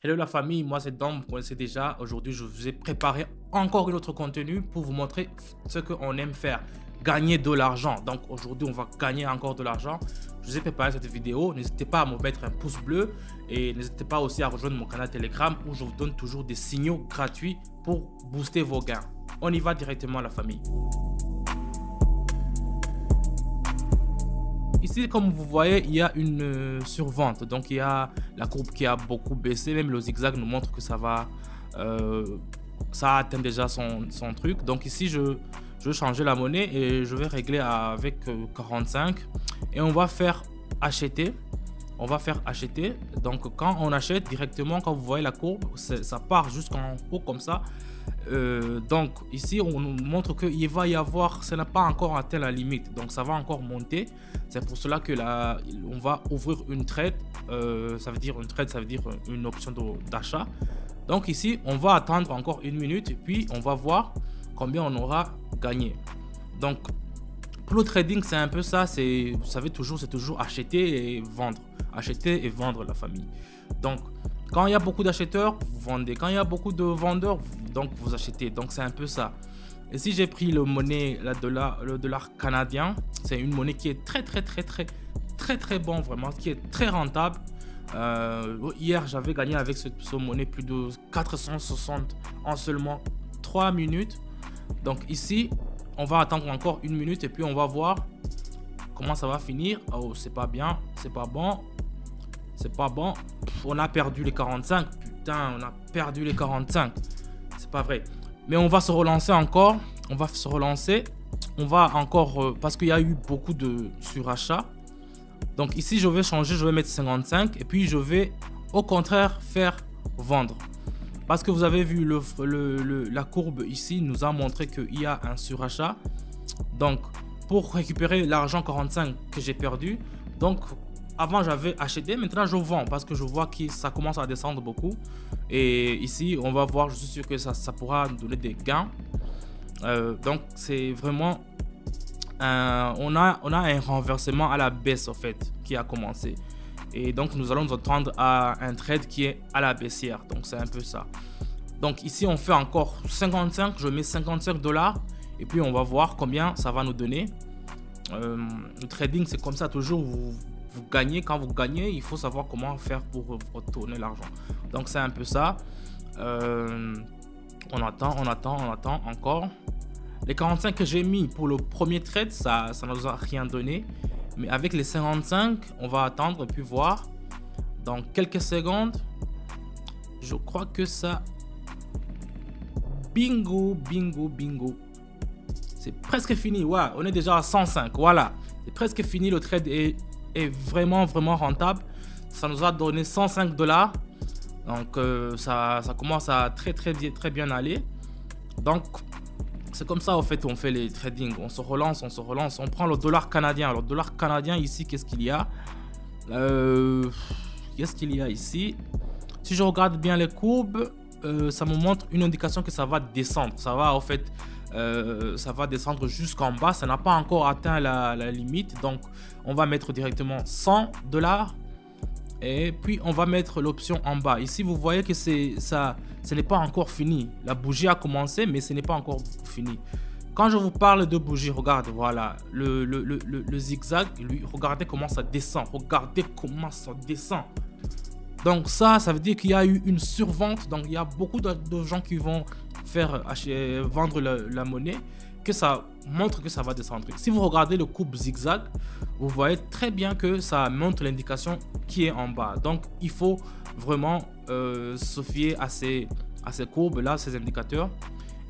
Hello la famille, moi c'est Dom, vous connaissez déjà. Aujourd'hui, je vous ai préparé encore une autre contenu pour vous montrer ce qu'on aime faire, gagner de l'argent. Donc aujourd'hui, on va gagner encore de l'argent. Je vous ai préparé cette vidéo. N'hésitez pas à me mettre un pouce bleu et n'hésitez pas aussi à rejoindre mon canal Telegram où je vous donne toujours des signaux gratuits pour booster vos gains. On y va directement la famille. Ici, comme vous voyez, il y a une survente. Donc, il y a la courbe qui a beaucoup baissé. Même le zigzag nous montre que ça atteint déjà son truc. Donc, ici, je vais changer la monnaie et je vais régler avec 45. Et on va faire acheter. On va faire acheter. Donc, quand on achète directement, quand vous voyez la courbe, ça part jusqu'en haut comme ça. Donc ici on nous montre qu'il va y avoir, ça n'a pas encore atteint la limite, donc ça va encore monter. C'est pour cela que là on va ouvrir une trade. Ça veut dire une trade, ça veut dire une option d'achat. Donc ici on va attendre encore une minute et puis on va voir combien on aura gagné. Donc pour le trading c'est un peu ça, c'est, vous savez, toujours c'est toujours acheter et vendre la famille. Donc quand il y a beaucoup d'acheteurs, vous vendez. Quand il y a beaucoup de vendeurs, donc vous achetez. Donc c'est un peu ça. Et si j'ai pris le dollar canadien, c'est une monnaie qui est très bon vraiment, qui est très rentable. Hier j'avais gagné avec ce monnaie plus de 460 en seulement 3 minutes. Donc ici on va attendre encore une minute et puis on va voir comment ça va finir. Oh, c'est pas bien, c'est pas bon. C'est pas bon. On a perdu les 45. Putain, on a perdu les 45. C'est pas vrai. Mais on va se relancer encore. On va se relancer. On va encore... parce qu'il y a eu beaucoup de surachats. Donc ici, je vais changer. Je vais mettre 55. Et puis, je vais au contraire faire vendre. Parce que vous avez vu, la courbe ici nous a montré qu'il y a un surachat. Donc, pour récupérer l'argent 45 que j'ai perdu, donc... Avant j'avais acheté, maintenant je vends parce que je vois que ça commence à descendre beaucoup. Et ici on va voir, je suis sûr que ça pourra nous donner des gains. Donc c'est vraiment on a un renversement à la baisse en fait qui a commencé. Et donc nous allons nous attendre à un trade qui est à la baissière. Donc c'est un peu ça. Donc ici on fait encore 55, je mets 55 $. Et puis on va voir combien ça va nous donner. Le trading c'est comme ça toujours, vous gagnez. Quand vous gagnez, il faut savoir comment faire pour retourner l'argent. Donc c'est un peu ça. On attend encore. Les 45 que j'ai mis pour le premier trade, ça ne nous a rien donné. Mais avec les 55, on va attendre et puis voir. Dans quelques secondes, je crois que ça... Bingo. C'est presque fini. Ouais, on est déjà à 105. Voilà. C'est presque fini. Le trade est vraiment rentable. Ça nous a donné 105 $. Donc ça commence à très bien aller. Donc c'est comme ça en fait on fait les trading. On se relance. On prend le dollar canadien. Alors, le dollar canadien ici, qu'est-ce qu'il y a? Qu'est-ce qu'il y a ici? Si je regarde bien les courbes, ça me montre une indication que ça va descendre. Ça va en fait ça va descendre jusqu'en bas. Ça n'a pas encore atteint la limite. Donc on va mettre directement 100 $. Et puis on va mettre l'option en bas. Ici vous voyez que ce n'est pas encore fini. La bougie a commencé mais ce n'est pas encore fini. Quand je vous parle de bougie, regarde, voilà, le zigzag, lui, regardez comment ça descend. Donc ça veut dire qu'il y a eu une survente. Donc il y a beaucoup de gens qui vont vendre la monnaie, que ça montre que ça va descendre. Si vous regardez le courbe zigzag, vous voyez très bien que ça montre l'indication qui est en bas. Donc il faut vraiment se fier à ces courbes là, ces indicateurs.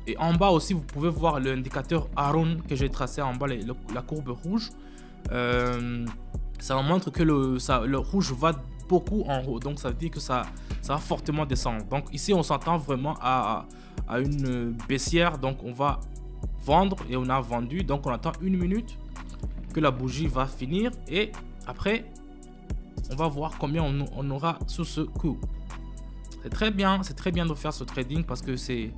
Et en bas aussi vous pouvez voir l'indicateur Aron que j'ai tracé en bas, la courbe rouge. Ça montre que le rouge va beaucoup en haut, donc ça veut dire que ça va fortement descendre. Donc ici on s'attend vraiment à une baissière. Donc on va vendre et on a vendu. Donc on attend une minute que la bougie va finir et après on va voir combien on aura sous ce coup. C'est très bien de faire ce trading parce que c'est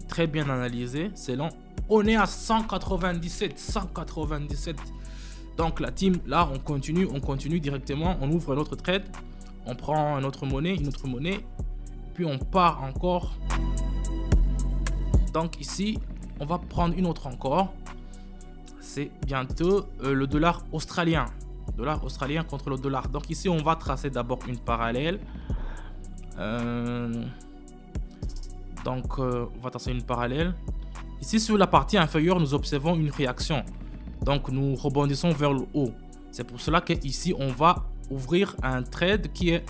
très bien analysé. C'est long. On est à 197. Donc la team, là, on continue directement. On ouvre notre trade. On prend une autre monnaie. puis on part encore. Donc ici, on va prendre une autre encore. C'est bientôt le dollar australien. Dollar australien contre le dollar. Donc ici, on va tracer d'abord une parallèle. Donc, on va tracer une parallèle. Ici, sur la partie inférieure, nous observons une réaction. Donc, nous rebondissons vers le haut. C'est pour cela qu'ici, on va ouvrir un trade qui est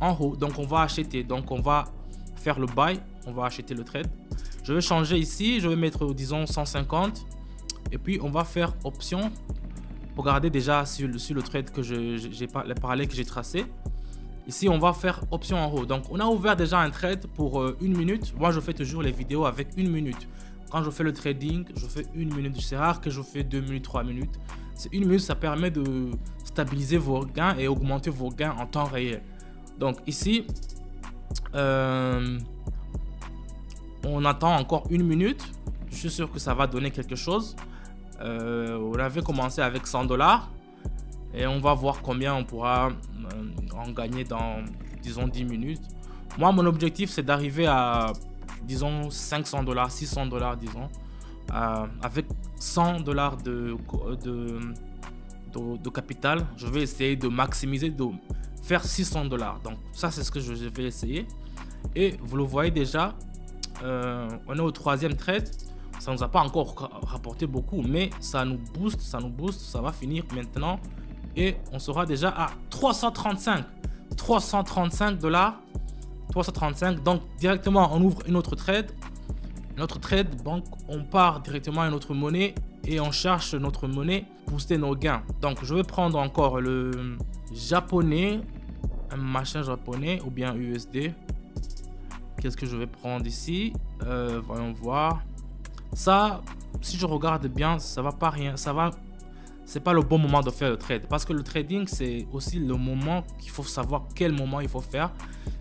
en haut. Donc, on va acheter. Donc, on va faire le buy. On va acheter le trade. Je vais changer ici. Je vais mettre, disons, 150. Et puis, on va faire option. Regardez déjà sur le trade que j'ai pas les parallèles que j'ai tracé. Ici, on va faire option en haut. Donc, on a ouvert déjà un trade pour 1 minute. Moi, je fais toujours les vidéos avec 1 minute. Quand je fais le trading, je fais 1 minute. C'est rare que je fais 2 minutes, 3 minutes. C'est 1 minute, ça permet de stabiliser vos gains et augmenter vos gains en temps réel. Donc, ici, on attend encore 1 minute. Je suis sûr que ça va donner quelque chose. On avait commencé avec 100 $. Et on va voir combien on pourra en gagner dans, disons, 10 minutes. Moi, mon objectif, c'est d'arriver à, disons, 500 $, 600 $, disons. Avec 100 $ de capital, je vais essayer de maximiser, de faire 600 $. Donc, ça, c'est ce que je vais essayer. Et vous le voyez déjà, on est au 3e trade. Ça ne nous a pas encore rapporté beaucoup, mais ça nous booste, ça va finir maintenant. Et on sera déjà à 335 $. 335. Donc, directement, on ouvre une autre trade. Donc, on part directement à une autre monnaie et on cherche notre monnaie pour booster nos gains. Donc, je vais prendre encore le japonais, un machin japonais ou bien USD. Qu'est-ce que je vais prendre ici? Voyons voir. Ça, si je regarde bien, ça va pas rien. C'est pas le bon moment de faire le trade, parce que le trading, c'est aussi le moment qu'il faut savoir quel moment il faut faire.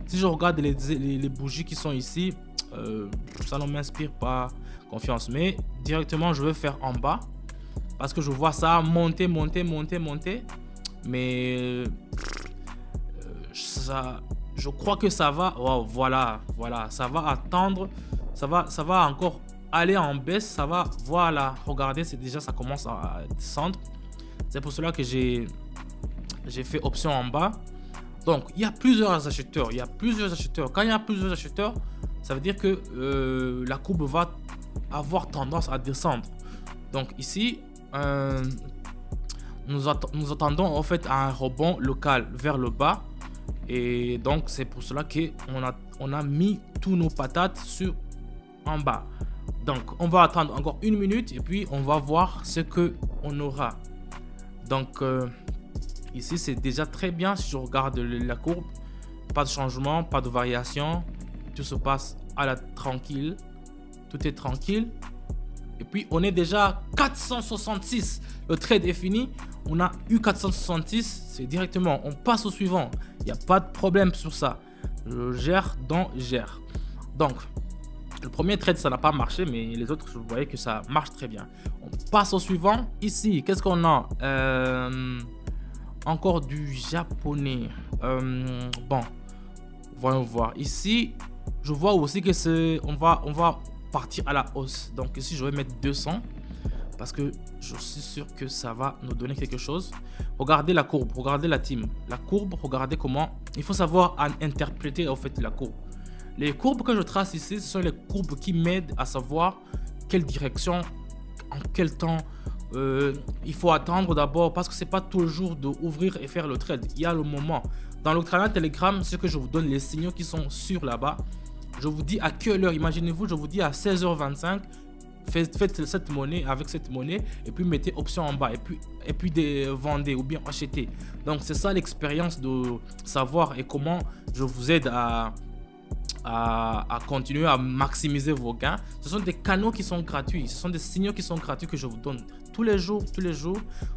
Si je regarde les bougies qui sont ici, ça ne m'inspire pas confiance, mais directement je vais faire en bas parce que je vois ça monter, mais ça, je crois que ça va, wow, voilà, ça va attendre, ça va encore aller en baisse, ça va, voilà, regardez, c'est déjà, ça commence à descendre. C'est pour cela que j'ai fait option en bas. Donc, il y a plusieurs acheteurs. Quand il y a plusieurs acheteurs, ça veut dire que la courbe va avoir tendance à descendre. Donc, ici, nous attendons en fait à un rebond local vers le bas. Et donc, c'est pour cela qu'on a mis tous nos patates en bas. Donc, on va attendre encore 1 minute et puis on va voir ce qu'on aura. Donc, ici, c'est déjà très bien. Si je regarde la courbe, pas de changement, pas de variation. Tout se passe à la tranquille. Tout est tranquille. Et puis, on est déjà à 466. Le trade est fini. On a eu 466. C'est directement, on passe au suivant. Il n'y a pas de problème sur ça. Je gère, Donc, le premier trade, ça n'a pas marché, mais les autres, vous voyez que ça marche très bien. On passe au suivant. Ici, qu'est-ce qu'on a? Encore du japonais. Bon, voyons voir. Ici, je vois aussi que on va partir à la hausse. Donc ici, je vais mettre 200 parce que je suis sûr que ça va nous donner quelque chose. Regardez la courbe, regardez la team. La courbe, regardez comment. Il faut savoir interpréter en fait la courbe. Les courbes que je trace ici, ce sont les courbes qui m'aident à savoir quelle direction, en quel temps il faut attendre d'abord, parce que c'est pas toujours d'ouvrir et faire le trade. Il y a le moment. Dans le canal Telegram, ce que je vous donne, les signaux qui sont sur là-bas, je vous dis à quelle heure. Imaginez-vous, je vous dis à 16h25, faites cette monnaie avec cette monnaie et puis mettez option en bas et puis vendez ou bien achetez. Donc c'est ça l'expérience de savoir et comment je vous aide à continuer à maximiser vos gains. Ce sont des canaux qui sont gratuits, ce sont des signaux qui sont gratuits que je vous donne tous les jours.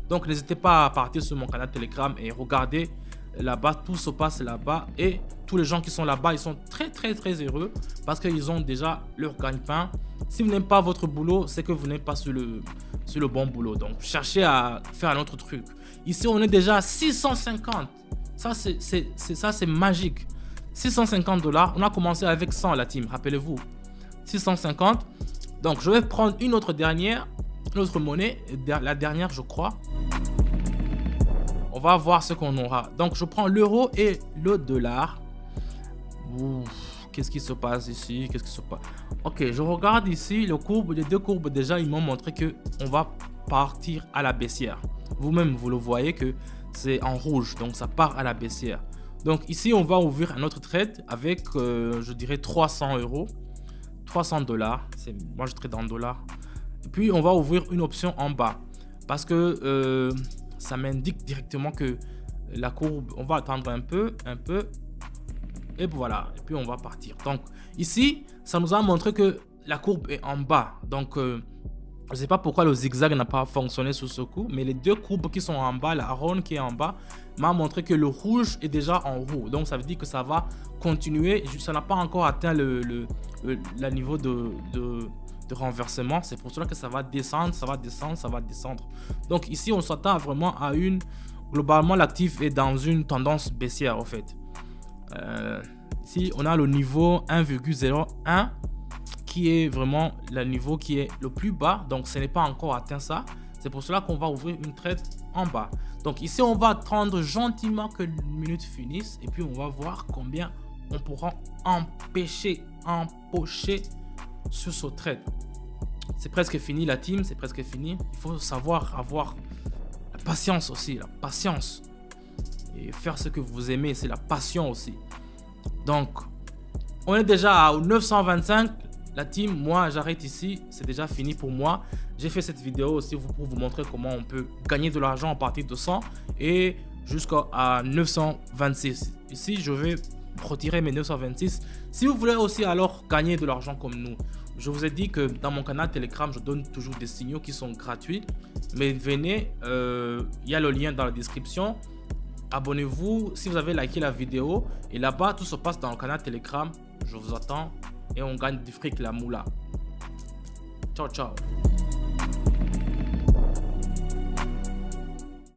Donc n'hésitez pas à partir sur mon canal Telegram et regardez là-bas, tout se passe là-bas et tous les gens qui sont là-bas, ils sont très heureux parce qu'ils ont déjà leur gagne-pain. Si vous n'aimez pas votre boulot, c'est que vous n'êtes pas sur le bon boulot. Donc cherchez à faire un autre truc. Ici, on est déjà à 650. Ça c'est magique. $650. On a commencé avec 100 la team, rappelez-vous. 650. Donc je vais prendre une autre monnaie, la dernière je crois. On va voir ce qu'on aura. Donc je prends l'euro et le dollar. Qu'est-ce qui se passe ici? Qu'est-ce qui se passe? Ok, je regarde ici les deux courbes déjà, ils m'ont montré que on va partir à la baissière. Vous-même, vous le voyez que c'est en rouge, donc ça part à la baissière. Donc ici, on va ouvrir un autre trade avec, je dirais, 300 euros. $300. Moi, je trade en dollars. Et puis, on va ouvrir une option en bas. Parce que ça m'indique directement que la courbe, on va attendre un peu. Et voilà. Et puis, on va partir. Donc, ici, ça nous a montré que la courbe est en bas. Donc, je ne sais pas pourquoi le zigzag n'a pas fonctionné sur ce coup, mais les deux courbes qui sont en bas, la ronde qui est en bas, m'a montré que le rouge est déjà en haut. Donc ça veut dire que ça va continuer. Ça n'a pas encore atteint le niveau de renversement. C'est pour cela que ça va descendre, ça va descendre, ça va descendre. Donc ici, on s'attend vraiment à une... Globalement, l'actif est dans une tendance baissière en fait. Ici, on a le niveau 1,01. qui est vraiment le niveau qui est le plus bas, donc ce n'est pas encore atteint ça. C'est pour cela qu'on va ouvrir une trade en bas. Donc ici on va attendre gentiment que les minutes finissent et puis on va voir combien on pourra empocher sur ce trade. C'est presque fini la team, c'est presque fini. Il faut savoir avoir la patience aussi, la patience et faire ce que vous aimez, c'est la passion aussi. Donc on est déjà à 925. La team, moi j'arrête ici, c'est déjà fini pour moi. J'ai fait cette vidéo aussi pour vous montrer comment on peut gagner de l'argent à partir de 100 et jusqu'à 926. Ici, je vais retirer mes 926. Si vous voulez aussi alors gagner de l'argent comme nous, je vous ai dit que dans mon canal Telegram, je donne toujours des signaux qui sont gratuits. Mais venez, il y a le lien dans la description. Abonnez-vous si vous avez liké la vidéo. Et là-bas, tout se passe dans le canal Telegram. Je vous attends. Et on gagne du fric, la moula. Ciao, ciao.